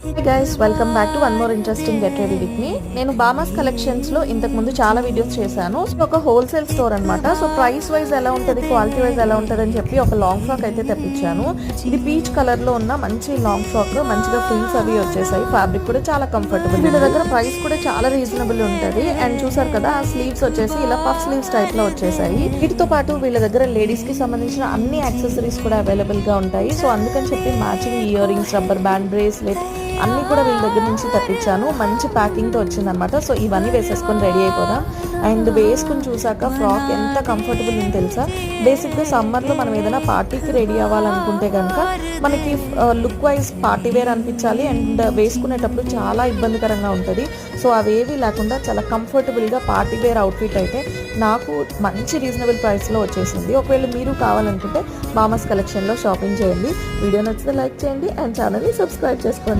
Hey guys, welcome back to one more interesting Get Ready With Me. నేను బామాస్ collections లో ఇంతకు ముందు చాలా వీడియోస్ చేశాను. సో ఒక హోల్సేల్ స్టోర్ అన్నమాట. సో ప్రైస్ వైజ్ ఎలా ఉంటది, క్వాలిటీ వైజ్ ఎలా ఉంటది అని చెప్పి ఒక లాంగ్ ఫ్రాక్ అయితే తెప్పించాను. ఇది పీచ్ కలర్ లో ఉన్న మంచి లాంగ్ ఫ్రాక్, మంచిగా ఫ్రిల్స్ అవి వచ్చేసాయి. ఫ్యాబ్రిక్ కూడా చాలా కంఫర్టబుల్. వీళ్ళ దగ్గర ప్రైస్ కూడా చాలా రీజనబుల్ ఉంటది. అండ్ చూసారు కదా, ఆ స్లీవ్స్ వచ్చేసి ఇలా పఫ్ స్లీవ్స్ టైప్ లో వచ్చేసాయి. వీటితో పాటు వీళ్ళ దగ్గర లేడీస్ కి సంబంధించిన అన్ని యాక్సెసరీస్ కూడా అవైలబుల్ గా ఉంటాయి. సో అందుకని చెప్పి matching ear rings, rubber band, bracelet అన్నీ కూడా వీళ్ళ దగ్గర నుంచి తెప్పించాను. మంచి ప్యాకింగ్తో వచ్చిందనమాట. సో ఇవన్నీ వేసేసుకొని రెడీ అయిపోదాం. అండ్ వేసుకుని చూసాక ఫ్రాక్ ఎంత కంఫర్టబుల్ ఉంది తెలుసా. బేసిక్గా సమ్మర్లో మనం ఏదైనా పార్టీకి రెడీ అవ్వాలనుకుంటే కనుక మనకి లుక్ వైజ్ పార్టీ వేర్ అనిపించాలి అండ్ వేసుకునేటప్పుడు చాలా ఇబ్బందికరంగా ఉంటుంది. సో అవేవి లేకుండా చాలా కంఫర్టబుల్గా పార్టీ వేర్ అవుట్ఫిట్ అయితే నాకు మంచి రీజనబుల్ ప్రైస్లో వచ్చేసింది. ఒకవేళ మీరు కావాలనుకుంటే మామస్ కలెక్షన్లో షాపింగ్ చేయండి. వీడియో నచ్చితే లైక్ చేయండి అండ్ ఛానల్ని సబ్స్క్రైబ్ చేసుకోండి.